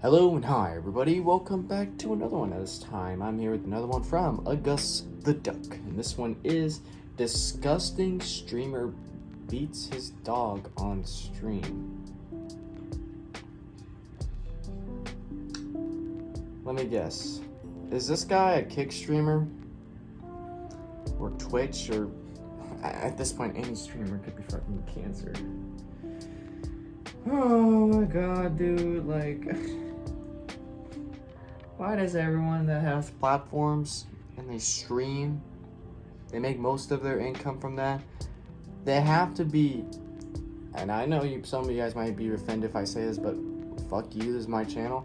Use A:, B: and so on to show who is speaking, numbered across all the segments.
A: Hello and hi everybody, welcome back to another one. This time I'm here with another one from August the Duck, and this one is disgusting streamer beats his dog on stream. Let me guess, is this guy a Kick streamer? Or Twitch, or at this point any streamer could be fucking cancer. Oh my god, dude, like... Why does everyone that has platforms and they stream, they make most of their income from that, they have to be, and I know some of you guys might be offended if I say this, but fuck you, this is my channel.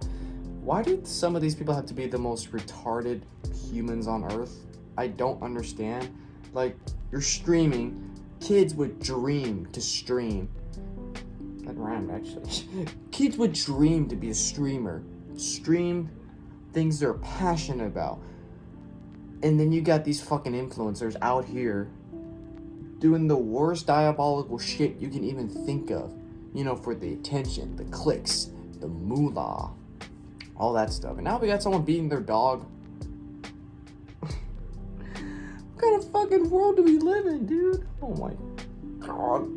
A: Why do some of these people have to be the most retarded humans on earth? I don't understand. Like, you're streaming, kids would dream to stream. That rhymed actually. Kids would dream to be a streamer. Stream things they're passionate about. And then you got these fucking influencers out here doing the worst diabolical shit you can even think of. You know, for the attention, the clicks, the moolah, all that stuff. And now we got someone beating their dog. What kind of fucking world do we live in, dude? Oh my god.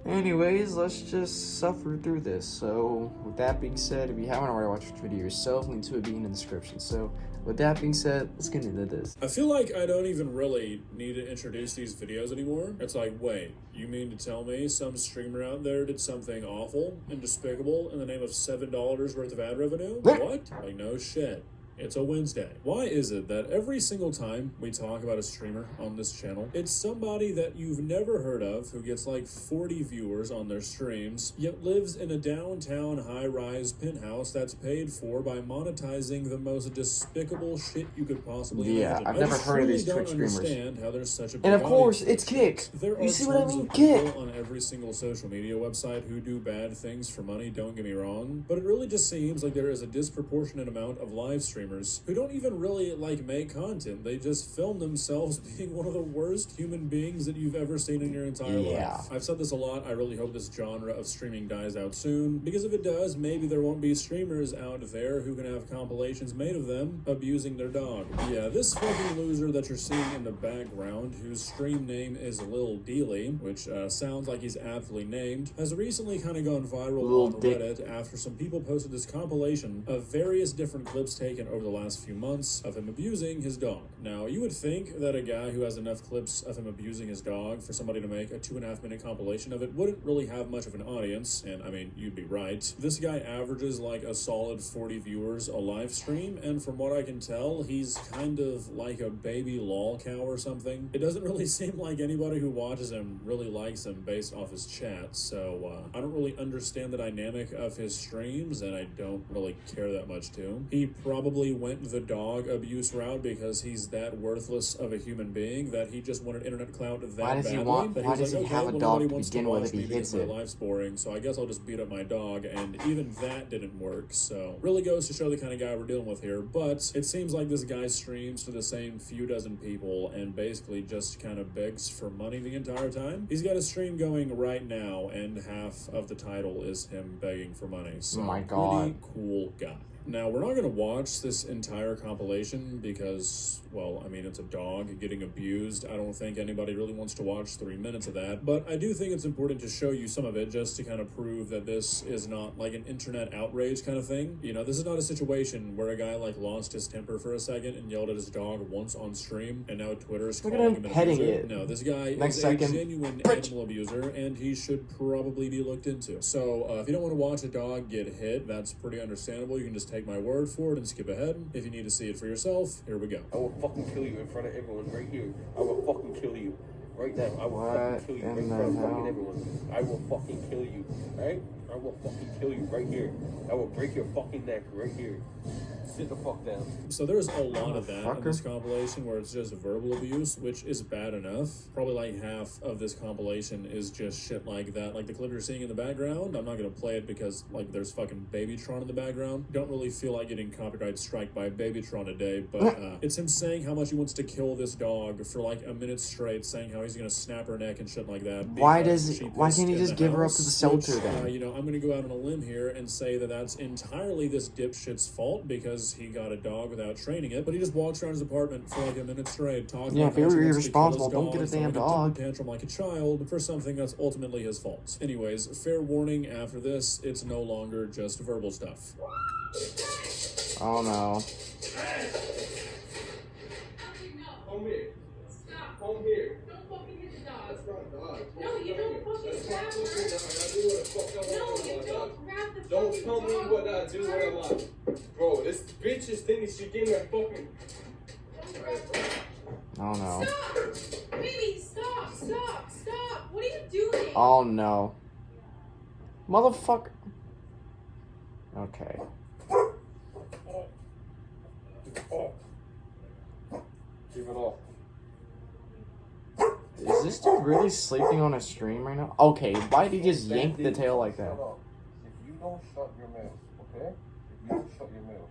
A: Anyways, let's just suffer through this. So, with that being said, if you haven't already watched the video yourself, link to it being in the description. So, with that being said, let's get into this.
B: I feel like I don't even really need to introduce these videos anymore. It's like, wait, you mean to tell me some streamer out there did something awful and despicable in the name of $7 worth of ad revenue? What? Like, no shit. It's a Wednesday. Why is it that every single time we talk about a streamer on this channel, it's somebody that you've never heard of who gets like 40 viewers on their streams, yet lives in a downtown high-rise penthouse that's paid for by monetizing the most despicable shit you could possibly imagine?
A: I've never heard of these Twitch streamers.
B: I understand how there's such a
A: and of course, it's Kick. You see what I mean? Kick.
B: On every single social media website who do bad things for money, don't get me wrong, but it really just seems like there is a disproportionate amount of live streamers who don't even really like make content. They just film themselves being one of the worst human beings that you've ever seen in your entire life. I've said this a lot. I really hope this genre of streaming dies out soon, because if it does, maybe there won't be streamers out there who can have compilations made of them abusing their dog. Yeah, this fucking loser that you're seeing in the background, whose stream name is Lil Dealy, which sounds like he's aptly named, has recently kind of gone viral on Reddit after some people posted this compilation of various different clips taken over the last few months of him abusing his dog. Now, you would think that a guy who has enough clips of him abusing his dog for somebody to make a 2.5 minute compilation of it wouldn't really have much of an audience, and I mean, you'd be right. This guy averages like a solid 40 viewers a live stream, and from what I can tell, he's kind of like a baby lol cow or something. It doesn't really seem like anybody who watches him really likes him based off his chat, so I don't really understand the dynamic of his streams, and I don't really care that much to him. He probably went the dog abuse route because he's that worthless of a human being that he just wanted internet clout that badly.
A: Why does he have a dog to begin with if he hits it?
B: My life's boring, so I guess I'll just beat up my dog, and even that didn't work. So really goes to show the kind of guy we're dealing with here. But it seems like this guy streams to the same few dozen people and basically just kind of begs for money the entire time. He's got a stream going right now, and half of the title is him begging for money. So,
A: oh my god,
B: pretty cool guy. Now, we're not going to watch this entire compilation because, well, I mean, it's a dog getting abused. I don't think anybody really wants to watch 3 minutes of that, but I do think it's important to show you some of it just to kind of prove that this is not like an internet outrage kind of thing. You know, this is not a situation where a guy like lost his temper for a second and yelled at his dog once on stream, and now Twitter's calling him an abuser. No, this guy is a genuine animal abuser, and he should probably be looked into. So, if you don't want to watch a dog get hit, that's pretty understandable. You can just take my word for it and skip ahead. If you need to see it for yourself, here we go.
C: I will fucking kill you in front of everyone right here. I will fucking kill you right now. I will fucking kill you right in front of fucking everyone. I will fucking kill you, right? I will fucking kill you right here. I will break your fucking neck right here. Sit the fuck down.
B: So there's a lot of that in
A: Motherfucker.
B: this compilation where it's just verbal abuse, which is bad enough. Probably like half of this compilation is just shit like that. Like the clip you're seeing in the background, I'm not gonna play it because like there's fucking Babytron in the background. Don't really feel like getting copyright strike by Babytron today, but it's him saying how much he wants to kill this dog for like a minute straight, saying how he's gonna snap her neck and shit like that.
A: Why
B: because she
A: why
B: pissed
A: can't he
B: in
A: just
B: the
A: give her up to
B: house,
A: the shelter
B: which,
A: then?
B: you know, I'm gonna go out on a limb here and say that that's entirely this dipshit's fault because he got a dog without training it, but he just walks around his apartment for like a minute straight talking
A: Yeah,
B: about
A: if you're
B: how he wants to kill his
A: irresponsible, don't
B: dog
A: get a
B: and
A: damn
B: throwing
A: dog.
B: temper tantrum like a child for something that's ultimately his fault. Anyways, fair warning, after this, it's no longer just verbal stuff.
A: Oh no.
C: Come here.
D: Stop.
C: Come here.
D: Don't fucking hit the dog.
C: That's my dog.
D: No, you don't fucking grab her.
C: I do what the fuck I
D: No,
C: want with
D: you
C: my dog.
D: don't grab the
C: Don't
D: fucking
C: tell me
D: dog.
C: what I do when I'm like, bro, this bitch is thinking she gave me a fucking.
D: Don't grab her.
A: Oh no.
D: Stop! Baby, stop! Stop! Stop! What are you doing?
A: Oh no. Motherfucker. Okay.
C: Keep it off.
A: Is this dude really sleeping on a stream right now? Okay, why did he just yank the tail like that?
C: Shut up. If you don't shut your mouth, okay? If you don't shut your mouth,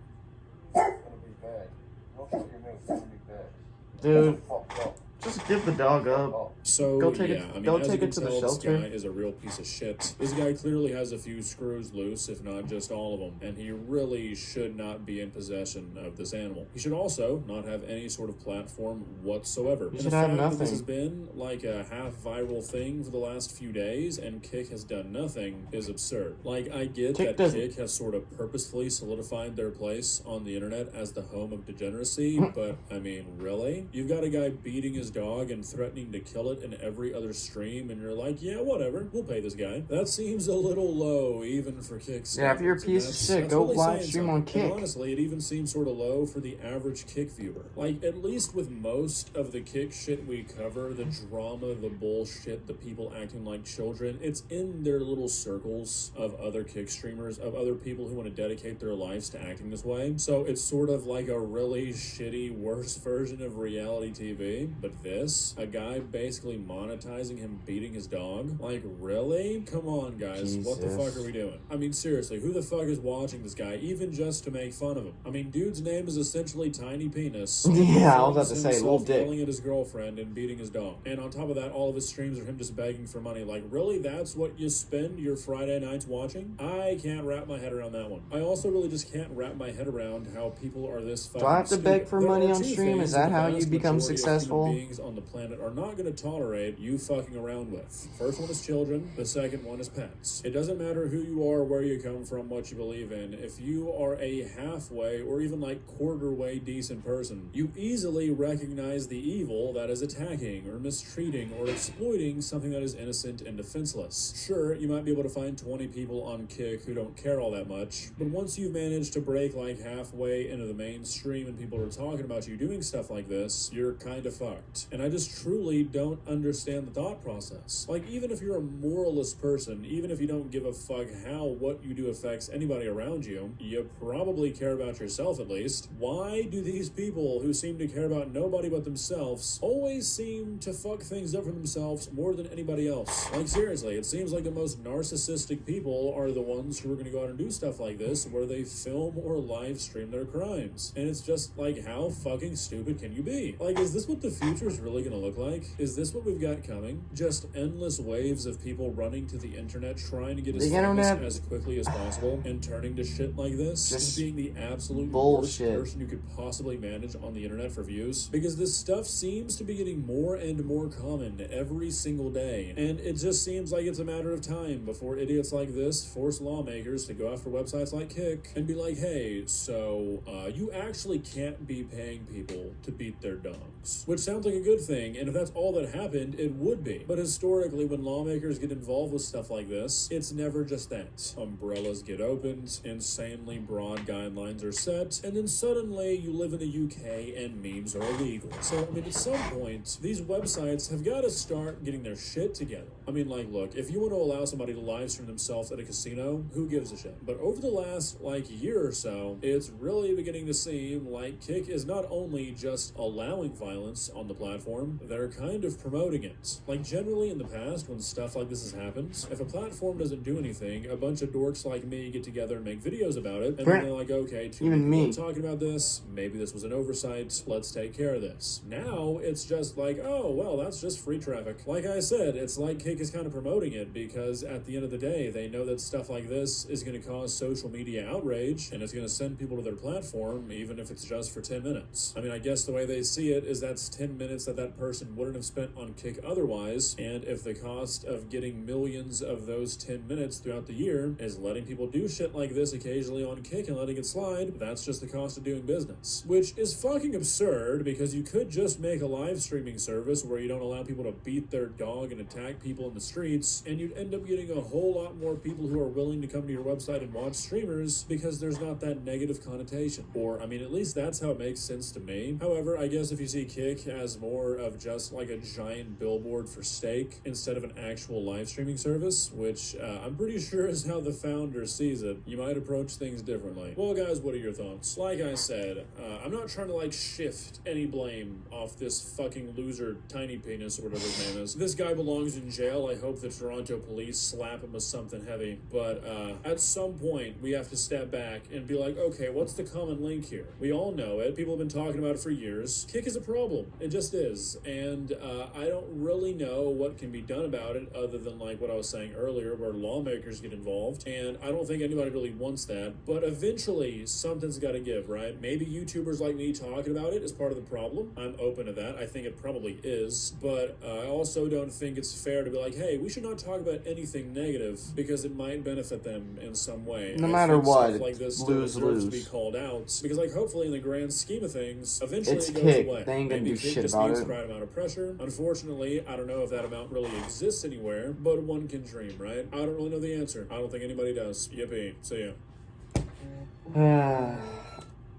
C: it's gonna be bad. Don't shut your mouth, it's gonna be bad.
A: Dude,
C: Fucked up.
A: just give the dog up.
C: Oh.
B: So,
A: Go take it-
B: yeah, I mean,
A: go
B: as
A: take
B: you
A: it
B: can
A: to the
B: tell,
A: shelter.
B: This guy is a real piece of shit. This guy clearly has a few screws loose, if not just all of them, and he really should not be in possession of this animal. He should also not have any sort of platform whatsoever.
A: He
B: And
A: should
B: the
A: have
B: fact that this
A: nothing.
B: has been like a half-viral thing for the last few days, and Kick has done nothing, is absurd. Like, I get
A: Kick
B: that
A: doesn't-
B: Kick has sort of purposefully solidified their place on the internet as the home of degeneracy, but, I mean, really? You've got a guy beating his dog and threatening to kill it in every other stream, and you're like, yeah, whatever, we'll pay this guy. That seems a little low, even for Kick's
A: Yeah, if you're a
B: standards, and
A: piece of shit,
B: that's
A: go
B: really
A: live
B: saying
A: stream on
B: something. And
A: Kick.
B: honestly, it even seems sort of low for the average Kick viewer. Like, at least with most of the Kick shit we cover, the drama, the bullshit, the people acting like children, it's in their little circles of other Kick streamers, of other people who want to dedicate their lives to acting this way. So it's sort of like a really shitty, worse version of reality TV. But this, a guy basically monetizing him beating his dog? Like, really? Come on, guys. What the
A: Jesus.
B: fuck are we doing? I mean, seriously, who the fuck is watching this guy, even just to make fun of him? I mean, dude's name is essentially Tiny Penis.
A: Yeah, I was about to
B: Films
A: say,
B: himself
A: little dick.
B: yelling at his girlfriend and beating his dog. And on top of that, all of his streams are him just begging for money. Like, really? That's what you spend your Friday nights watching? I can't wrap my head around that one. I also really just can't wrap my head around how people are this fucking
A: Do I have to
B: stupid.
A: beg for
B: There
A: money
B: are
A: on
B: two
A: stream?
B: things
A: Is that
B: the
A: how
B: vast
A: you become
B: majority of
A: successful?
B: human beings on the planet are not going to tolerate you fucking around with. First one is children. The second one is pets. It doesn't matter who you are, where you come from, what you believe in. If you are a halfway or even like quarter way decent person, you easily recognize the evil that is attacking or mistreating or exploiting something that is innocent and defenseless. Sure, you might be able to find 20 people on Kick who don't care all that much, but once you've managed to break like halfway into the mainstream and people are talking about you doing stuff like this, you're kind of fucked. And I just truly don't understand the thought process. Like, even if you're a moralist person, even if you don't give a fuck how what you do affects anybody around you, you probably care about yourself at least. Why do these people who seem to care about nobody but themselves always seem to fuck things up for themselves more than anybody else? Like, seriously, it seems like the most narcissistic people are the ones who are going to go out and do stuff like this where they film or live stream their crimes. And it's just like, how fucking stupid can you be? Like, is this what the future is really going to look like? Is this what we've got coming? Just endless waves of people running to the internet trying to get as
A: The
B: famous
A: internet-
B: as quickly as possible and turning to shit like this?
A: Just
B: Being the absolute
A: bullshit.
B: worst person you could possibly manage on the internet for views? Because this stuff seems to be getting more and more common every single day. And it just seems like it's a matter of time before idiots like this force lawmakers to go after websites like Kick and be like, hey, so you actually can't be paying people to beat their dogs. Which sounds like a good thing, and if that's all that happened, it would be. But historically, when lawmakers get involved with stuff like this, it's never just that. Umbrellas get opened, insanely broad guidelines are set, and then suddenly you live in the UK and memes are illegal. So, I mean, at some point, these websites have got to start getting their shit together. I mean, like, look, if you want to allow somebody to live stream themselves at a casino, who gives a shit? But over the last, year or so, it's really beginning to seem like Kick is not only just allowing violence on the platform, they're kind of promoting it. Like, generally in the past, when stuff like this has happened, if a platform doesn't do anything, a bunch of dorks like me get together and make videos about it, and then they're like, okay, two
A: even
B: people
A: me
B: are talking about this, maybe this was an oversight, let's take care of this. Now, it's just like, oh, well, that's just free traffic. Like I said, it's like Kick is kind of promoting it, because at the end of the day, they know that stuff like this is going to cause social media outrage, and it's going to send people to their platform, even if it's just for 10 minutes. I mean, I guess the way they see it is that's 10 minutes that that person wouldn't have spent on Kick otherwise, and if the cost of getting millions of those 10 minutes throughout the year is letting people do shit like this occasionally on Kick and letting it slide, that's just the cost of doing business. Which is fucking absurd, because you could just make a live streaming service where you don't allow people to beat their dog and attack people in the streets, and you'd end up getting a whole lot more people who are willing to come to your website and watch streamers, because there's not that negative connotation. Or, I mean, at least that's how it makes sense to me. However, I guess if you see Kick as more of just like a giant billboard for steak instead of an actual live streaming service, which I'm pretty sure is how the founder sees it, you might approach things differently. Well, guys, what are your thoughts? Like I said, I'm not trying to shift any blame off this fucking loser Tiny Penis or whatever his name is. This guy belongs in jail. I hope the Toronto police slap him with something heavy. But at some point, we have to step back and be like, okay, what's the common link here? We all know it. People have been talking about it for years. Kick is a problem. It just is. And I don't really know what can be done about it other than what I was saying earlier, where lawmakers get involved. And I don't think anybody really wants that. But eventually, something's got to give, right? Maybe YouTubers like me talking about it is part of the problem. I'm open to that. I think it probably is. But I also don't think it's fair to be like, hey, we should not talk about anything negative because it might benefit them in some way.
A: No matter what,
B: stuff like this
A: lose,
B: deserves
A: lose.
B: to be called out, because hopefully in the grand scheme of things, eventually
A: It's
B: it goes
A: Kick.
B: away.
A: They ain't gonna
B: Maybe
A: do
B: Kick
A: shit
B: just
A: about
B: needs
A: it.
B: the right amount of pressure. Unfortunately, I don't know if that amount really exists anywhere, but one can dream, right? I don't really know the answer. I don't think anybody does. Yippee. See ya.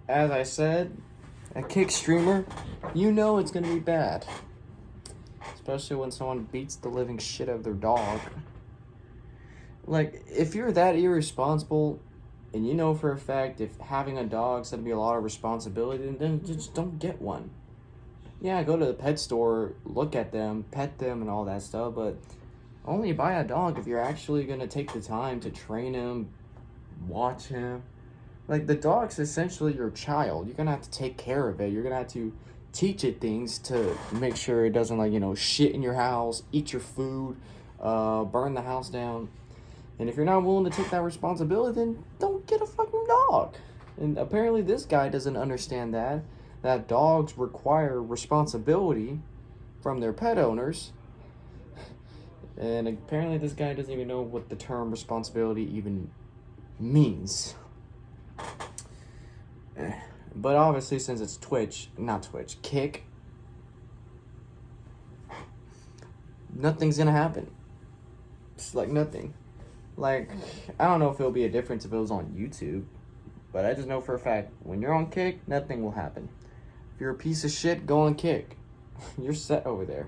A: As I said, a Kick streamer, you know it's gonna be bad. Especially when someone beats the living shit out of their dog. If you're that irresponsible, and you know for a fact if having a dog's gonna be a lot of responsibility, then just don't get one. Yeah, go to the pet store, look at them, pet them, and all that stuff, but only buy a dog if you're actually gonna take the time to train him, watch him. The dog's essentially your child. You're gonna have to take care of it. You're gonna have to teach it things to make sure it doesn't shit in your house, eat your food, burn the house down. And if you're not willing to take that responsibility, then don't get a fucking dog. And apparently this guy doesn't understand that dogs require responsibility from their pet owners. And apparently this guy doesn't even know what the term responsibility even means. But obviously, since it's Kick, nothing's gonna happen. It's nothing. I don't know if it'll be a difference if it was on YouTube, but I just know for a fact, when you're on Kick, nothing will happen. If you're a piece of shit, go on Kick. You're set over there.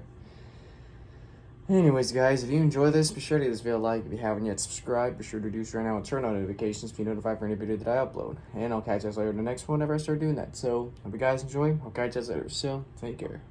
A: Anyways, guys, if you enjoy this, be sure to give this video a like. If you haven't yet subscribed, be sure to do so right now and turn on notifications to be notified for any video that I upload. And I'll catch you guys later in the next one whenever I start doing that. So, hope you guys enjoy. I'll catch you guys later. So, take care.